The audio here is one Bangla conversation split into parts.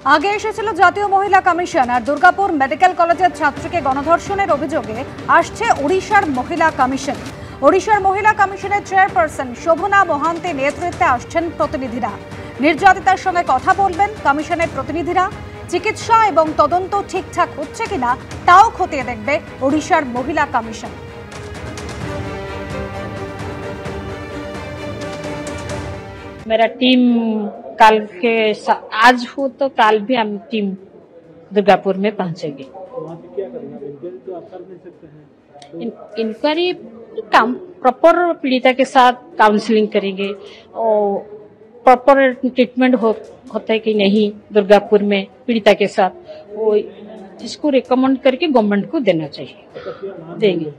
আগে এসেছিল জাতীয় মহিলা কমিশন আর দুর্গাপুর মেডিকেল কলেজের ছাত্রীকে গণধর্ষণের অভিযোগে আসছে ওড়িশার মহিলা কমিশন। ওড়িশার মহিলা কমিশনের চেয়ারপারসন শোভনা মহান্তের নেতৃত্বে আসছেন প্রতিনিধিরা। নির্যাতিতার সঙ্গে কথা বলবেন কমিশনের প্রতিনিধিরা। চিকিৎসা এবং তদন্ত ঠিকঠাক হচ্ছে কিনা তাও খতিয়ে দেখবে ওড়িশার মহিলা কমিশন। मेरा टीम कल के आज हो तो कल भी हम टीम दुर्गापुर में पहुंचेगी। इंक्वायरी काम प्रॉपर पीड़िता के साथ काउंसलिंग करेंगे और प्रॉपर ट्रीटमेंट होता है कि नहीं दुर्गापुर में पीड़िता के साथ, वो इसको रिकमेंड करके गवर्नमेंट को देना चाहिए, देंगे।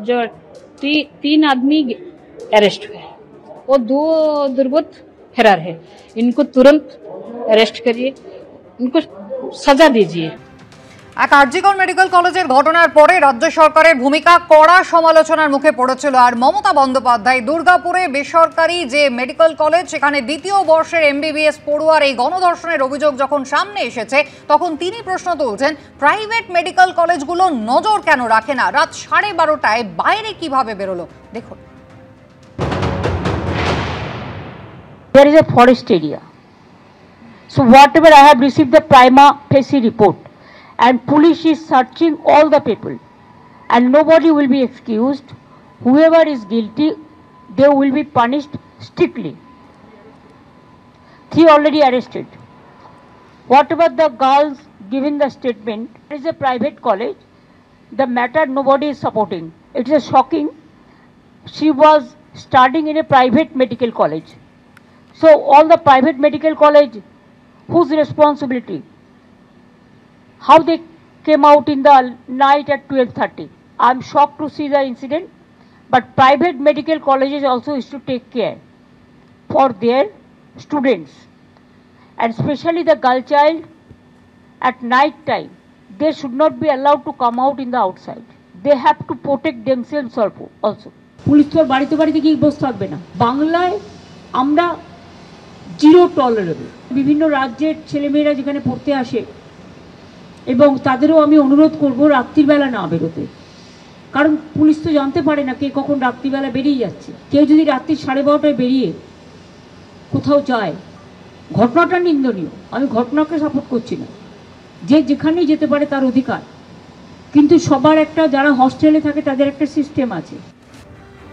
जो 3 आदमी अरेस्ट हुए, वो 2 दुर्बृत्त फरार है, इनको तुरंत अरेस्ट करिए, इनको सजा दीजिए। এক আরজিকর মেডিকেল কলেজের ঘটনার পরে রাজ্য সরকারের ভূমিকা কড়া সমালোচনার মুখে পড়েছিল। আর মমতা বন্দ্যোপাধ্যায় দুর্গাপুরে বেসরকারি যে মেডিকেল কলেজ সেখানে দ্বিতীয় বর্ষের এমবিবিএস পড়ুয়ার এই গণধর্ষণের অভিযোগ যখন সামনে এসেছে তখন তিনি প্রশ্ন তুলছেন, প্রাইভেট মেডিকেল কলেজগুলো নজর কেন রাখে না? রাত 12:30টায় বাইরে কিভাবে বেরোলো দেখুন। There is a forest area. So whatever I have received the prima facie report, and police is searching all the people, and nobody will be excused. Whoever is guilty, they will be punished strictly. 3 already arrested. Whatever the girls given the statement, it is a private college. The matter nobody is supporting. It is shocking. She was studying in a private medical college. So all the private medical college, whose responsibility? How they came out in the night at 12:30. I am shocked to see the incident, but private medical colleges also is to take care for their students, and especially the girl child at night time. They should not be allowed to come out in the outside. They have to protect themselves also. Police তো বাড়িতে বাড়িতে গিয়ে বসে থাকবে না। বাংলায় আমরা জিরো টলারেবল। বিভিন্ন রাজ্যের ছেলেমেয়েরা যেখানে পড়তে আসে এবং তাদেরও আমি অনুরোধ করব রাত্রিবেলা না বেরোতে, কারণ পুলিশ তো জানতে পারে না কে কখন রাত্রিবেলা বেরিয়ে যাচ্ছে। কেউ যদি রাত্রি 12:30টায় বেরিয়ে কোথাও যায়, ঘটনাটা নিন্দনীয়, আমি ঘটনাকে সাপোর্ট করছি না, যে যেখানেই যেতে পারে তার অধিকার, কিন্তু সবার একটা, যারা হস্টেলে থাকে তাদের একটা সিস্টেম আছে।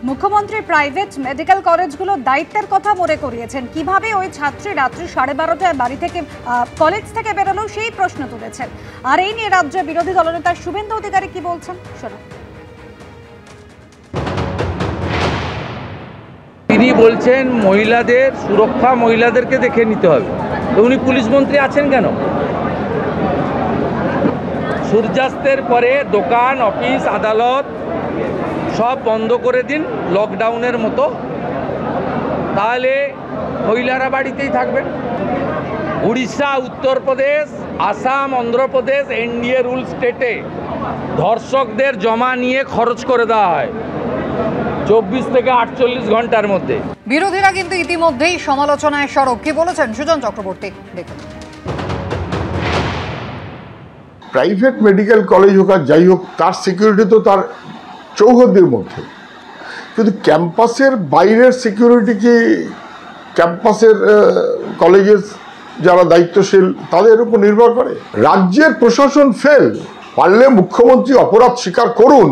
মুখ্যমন্ত্রী প্রাইভেট মেডিকেল কলেজগুলো দায়িত্বের কথা মনে করিয়েছেন। কিভাবে ওই ছাত্রী রাত্রি 12:30টায় বাড়ি থেকে কলেজ থেকে বেরোলো সেই প্রশ্ন তুলেছেন। আর এই নিয়ে রাজ্যের বিরোধী দলনেতা শুভেন্দু অধিকারী কি বলছেন শোনো। তিনি বলছেন মহিলাদের সুরক্ষা মহিলাদেরকে দেখে নিতে হবে। তো উনি পুলিশ মন্ত্রী আছেন কেন? সূর্যাস্তের পরে দোকান, অফিস, আদালত সব বন্ধ করে দিন লকডাউনের মতো, তাহলে মহিলারা বাড়িতেই থাকবেন। উড়িষ্যা, উত্তরপ্রদেশ, আসাম, অন্ধ্রপ্রদেশ এনডিএ রুল স্টেটে ধর্ষকদের জমা নিয়ে খরচ করে দেওয়া হয় 24 থেকে 48 ঘন্টার মধ্যে। বিরোধীরা কিন্তু ইতিমধ্যেই সমালোচনায় সরব। কি বলেছেন সুজন চক্রবর্তী দেখুন। প্রাইভেট মেডিকেল কলেজ হোক আর যাই হোক, তার সিকিউরিটি তো তার চৌহদ্দির মধ্যে, কিন্তু ক্যাম্পাসের বাইরের সিকিউরিটি কি ক্যাম্পাসের কলেজের যারা দায়িত্বশীল তাদের উপর নির্ভর করে? রাজ্যের প্রশাসন ফেল, পারলে মুখ্যমন্ত্রী অপরাধ স্বীকার করুন।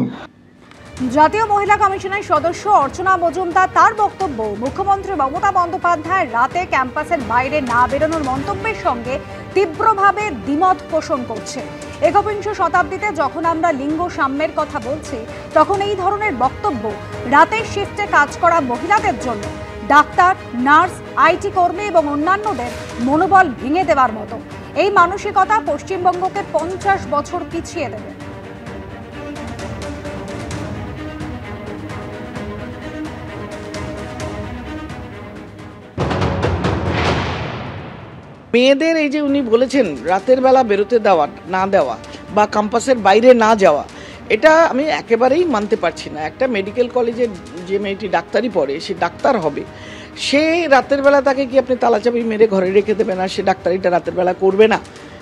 জাতীয় মহিলা কমিশনের সদস্য অর্চনা মজুমদার তার বক্তব্য, মুখ্যমন্ত্রী মমতা বন্দ্যোপাধ্যায় রাতে ক্যাম্পাসের বাইরে না বেরোনোর মন্তব্যের সঙ্গে তীব্রভাবে দ্বিমত পোষণ করছে। একবিংশ শতাব্দীতে যখন আমরা লিঙ্গ সাম্যের কথা বলছি, তখন এই ধরনের বক্তব্য রাতের শিফটে কাজ করা মহিলাদের জন্য ডাক্তার, নার্স, আইটি কর্মী এবং অন্যান্যদের মনোবল ভেঙে দেওয়ার মতো। এই মানসিকতা পশ্চিমবঙ্গকে 50 বছর পিছিয়ে দেবে। মেয়েদের এই যে উনি বলেছেন রাতের বেলা বেরোতে দেওয়া না দেওয়া বা ক্যাম্পাসের বাইরে না যাওয়া, এটা আমি একেবারেই মানতে পারছি না। একটা মেডিকেল কলেজে যে মেয়েটি ডাক্তারি পড়ে, সে ডাক্তার হবে, সে রাতের বেলা তাকে কি আপনি তালাচাবি মেরে ঘরে রেখে দেবেন আর সে ডাক্তারিটা রাতের বেলা করবে না?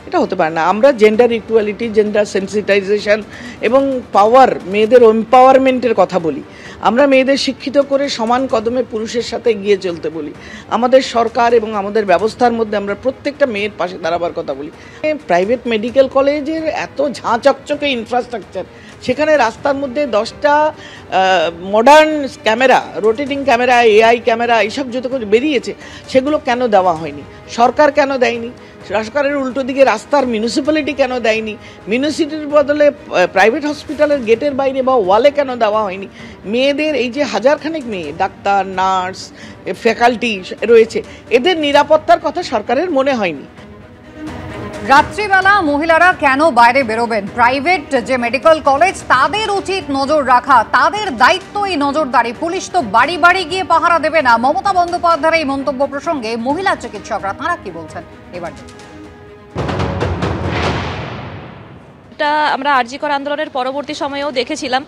এটা হতে পারে না। আমরা জেন্ডার ইকুয়ালিটি, জেন্ডার সেন্সিটাইজেশন এবং পাওয়ার, মেয়েদের এম্পাওয়ারমেন্টের কথা বলি। আমরা মেয়েদের শিক্ষিত করে সমান কদমে পুরুষের সাথে এগিয়ে চলতে বলি। আমাদের সরকার এবং আমাদের ব্যবস্থার মধ্যে আমরা প্রত্যেকটা মেয়ের পাশে দাঁড়াবার কথা বলি। প্রাইভেট মেডিকেল কলেজের এত ঝাঁ চকচকে ইনফ্রাস্ট্রাকচার, সেখানে রাস্তার মধ্যে 10টা modern camera, rotating camera, AI camera, এইসব যত কিছু বেরিয়েছে, সেগুলো কেন দেওয়া হয়নি? সরকার কেন দেয়নি? সরকারের উল্টো দিকে রাস্তার মিউনিসিপ্যালিটি কেন দেয়নি? মিউনিসিপ্যালিটির বদলে প্রাইভেট হসপিটালের গেটের বাইরে বা ওয়ালে কেন দেওয়া হয়নি? মেয়েদের এই যে হাজারখানেক মেয়ে, ডাক্তার, নার্স, ফ্যাকাল্টি রয়েছে, এদের নিরাপত্তার কথা সরকারের মনে হয়নি। রাত্রিবেলা মহিলারা কেন বাইরে বেরোবেন? প্রাইভেট যে মেডিকেল কলেজ, তাদের উচিত নজর রাখা, তাদের দায়িত্ব এই নজরদারি। পুলিশ তো বাড়ি বাড়ি গিয়ে পাহারা দেবে না। মমতা বন্দ্যোপাধ্যায়ের এই মন্তব্য প্রসঙ্গে মহিলা চিকিৎসকরা তারা কি বলছেন এবার? আমরা আরজি কর আন্দোলনের পরবর্তী সময়েও দেখেছিলাম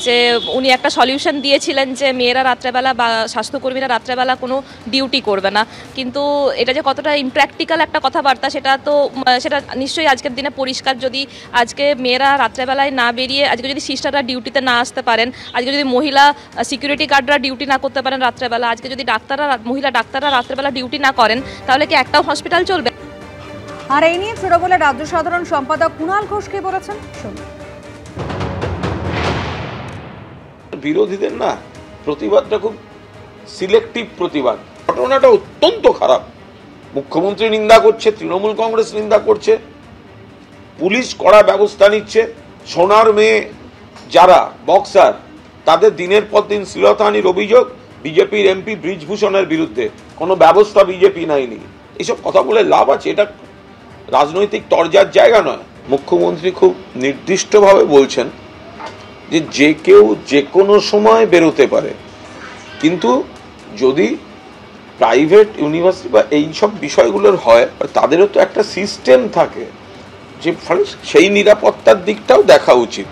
যে উনি একটা সলিউশন দিয়েছিলেন যে মেয়েরা রাত্রেবেলা বা স্বাস্থ্যকর্মীরা রাত্রেবেলা কোনো ডিউটি করবে না, কিন্তু এটা যে কতটা ইমপ্র্যাকটিক্যাল একটা কথাবার্তা সেটা নিশ্চয়ই আজকের দিনে পরিষ্কার। যদি আজকে মেয়েরা রাত্রেবেলায় না বেরিয়ে, আজকে যদি সিস্টাররা ডিউটিতে না আসতে পারেন, আজকে যদি মহিলা সিকিউরিটি গার্ডরা ডিউটি না করতে পারেন রাত্রেবেলা, আজকে যদি মহিলা ডাক্তাররা রাত্রেবেলা ডিউটি না করেন, তাহলে কি একটাও হসপিটাল চলবে? আর এই নিয়ে তৃণমূলের রাজ্য সাধারণ সম্পাদক কুণাল ঘোষ কি বলেছেন শুনুন। বিরোধীদের না প্রতিবাদটা খুব সিলেক্টিভ প্রতিবাদ। ঘটনাটা অত্যন্ত খারাপ। মুখ্যমন্ত্রী নিন্দা করছে, তৃণমূল কংগ্রেস নিন্দা করছে, পুলিশ কড়া ব্যবস্থা নিচ্ছে। সোনার মেয়ে যারা বক্সার, তাদের দিনের পর দিন শ্লীলতাহানির অভিযোগ, বিজেপির MP ব্রিজভূষণের বিরুদ্ধে কোনো ব্যবস্থা বিজেপি নেয়নি। এইসব কথা বলে লাভ আছে? এটা রাজনৈতিক তরজার জায়গা নয়। মুখ্যমন্ত্রী খুব নির্দিষ্টভাবে বলছেন যে কেউ যে কোনো সময় বেরোতে পারে, কিন্তু যদি প্রাইভেট ইউনিভার্সিটি বা এইসব বিষয়গুলোর হয়, তাদেরও তো একটা সিস্টেম থাকে, যে সেই নিরাপত্তার দিকটাও দেখা উচিত।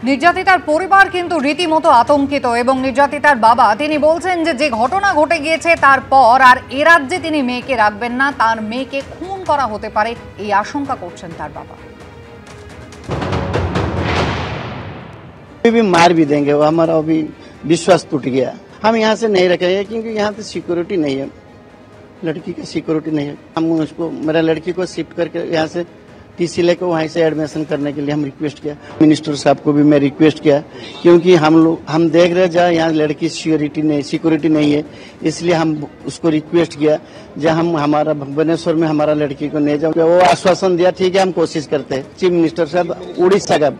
নির্যাতিতার পরিবার কিন্তু রীতিমতো আতঙ্কিত এবং নির্যাতিতার বাবা তিনি বলছেন যে ঘটনা ঘটে গিয়েছে তারপর আর এ রাজ্যে তিনি মেয়েকে রাখবেন না, তার মেয়েকে খুন করা হতে পারে এই আশঙ্কা করছেন তার বাবা। भी मार भी देंगे, वो हमारा अभी विश्वास टूट गया। हम यहाँ से नहीं रखेंगे क्योंकि यहाँ पे सिक्योरिटी नहीं है, लड़की की सिक्योरिटी नहीं है। हम उसको, मेरा लड़की को शिफ्ट करके यहाँ से TC लेकर वहीं से एडमिशन करने के लिए हम रिक्वेस्ट किया। मिनिस्टर साहब को भी मैं रिक्वेस्ट किया, क्योंकि हम देख रहे जहाँ यहाँ लड़की सिक्योरिटी नहीं है, इसलिए हम उसको रिक्वेस्ट किया जहाँ हम हमारा भुवनेश्वर में हमारा लड़की को ले जाओ। वो आश्वासन दिया, ठीक है हम कोशिश करते हैं। चीफ मिनिस्टर साहब उड़ीसा का